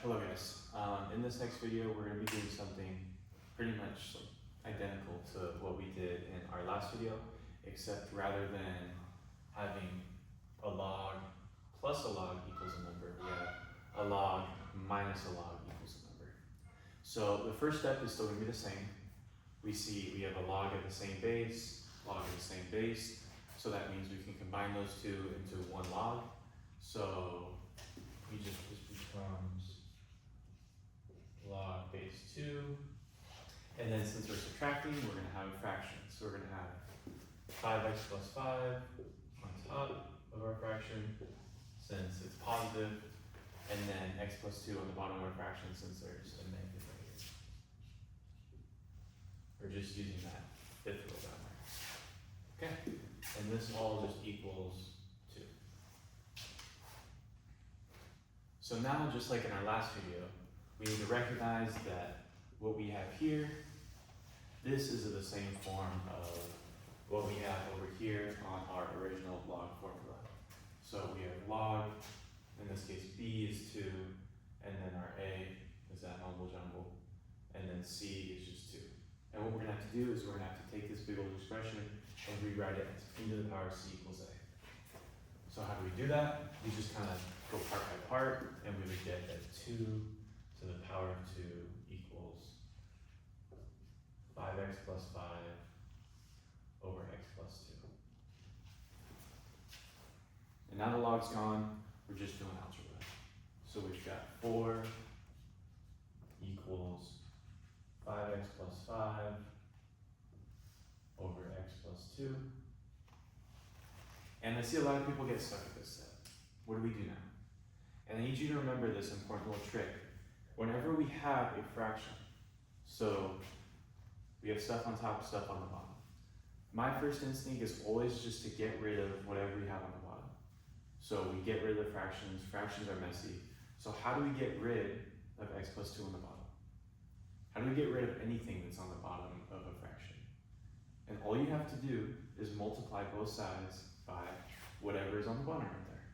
Hello guys. In this next video, we're going to be doing something pretty much identical to what we did in our last video, except rather than having a log plus a log equals a number, we have a log minus a log equals a number. So the first step is still going to be the same. We see we have a log at the same base, log at the same base, so that means we can combine those two into one log. So this becomes log base 2, and then since we're subtracting, we're going to have a fraction. So we're going to have 5x plus 5 on top of our fraction, since it's positive, and then x plus 2 on the bottom of our fraction, since there's a negative right here. We're just using that fifth row down there. Okay, and this all just equals 2. So now, just like in our last video, we need to recognize that what we have here, this is the same form of what we have over here on our original log formula. So we have log, in this case b is 2, and then our a is that mumble jumble, and then c is just 2. And what we're going to have to do is we're going to have to take this big old expression and rewrite it as e to the power c equals a. So how do we do that? We just kind of go part by part, and we would get that 2 to the power of 2 equals 5x plus 5 over x plus 2. And now the log's gone, we're just doing algebra. So we've got 4 equals 5x plus 5 over x plus 2. And I see a lot of people get stuck at this step. What do we do now? And I need you to remember this important little trick. Whenever we have a fraction, so we have stuff on top, stuff on the bottom. My first instinct is always just to get rid of whatever we have on the bottom. So we get rid of the fractions. Fractions are messy. So how do we get rid of x plus 2 on the bottom? How do we get rid of anything that's on the bottom of a fraction? And all you have to do is multiply both sides by whatever is on the bottom right there.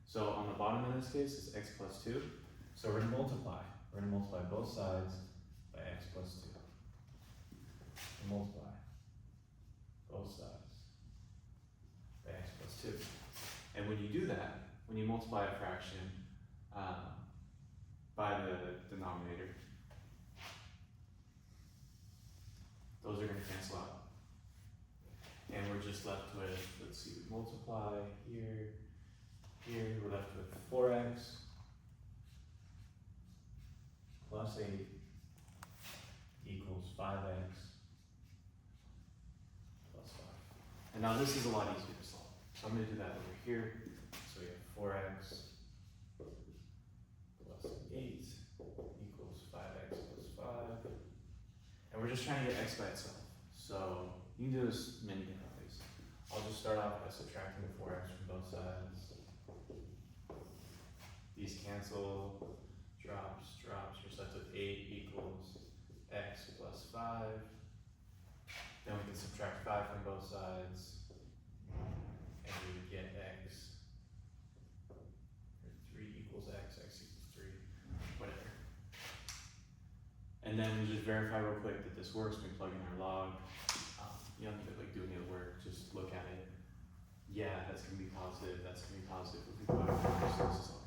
So on the bottom in this case is x plus 2. So we're going to multiply. We're going to multiply both sides by x plus 2. Multiply both sides by x plus 2. And when you do that, when you multiply a fraction by the denominator, those are going to cancel out. And we're just left with, let's see, we multiply here, we're left with 4x plus 8 equals 5x plus 5. And now this is a lot easier to solve. So I'm going to do that over here. So we have 4x plus 8 equals 5x plus 5. And we're just trying to get x by itself. So you can do this many different ways. I'll just start off by subtracting the 4x from both sides. These cancel, drops. You're left with 8 equals x plus 5. Then we can subtract 5 from both sides, and we would get x, or 3 equals x equals 3, whatever. And then we just verify real quick that this works. We plug in our log. You don't need to do any of the work, just look at it. Yeah, that's going to be positive, that's going to be positive. If we put our numbers, this is all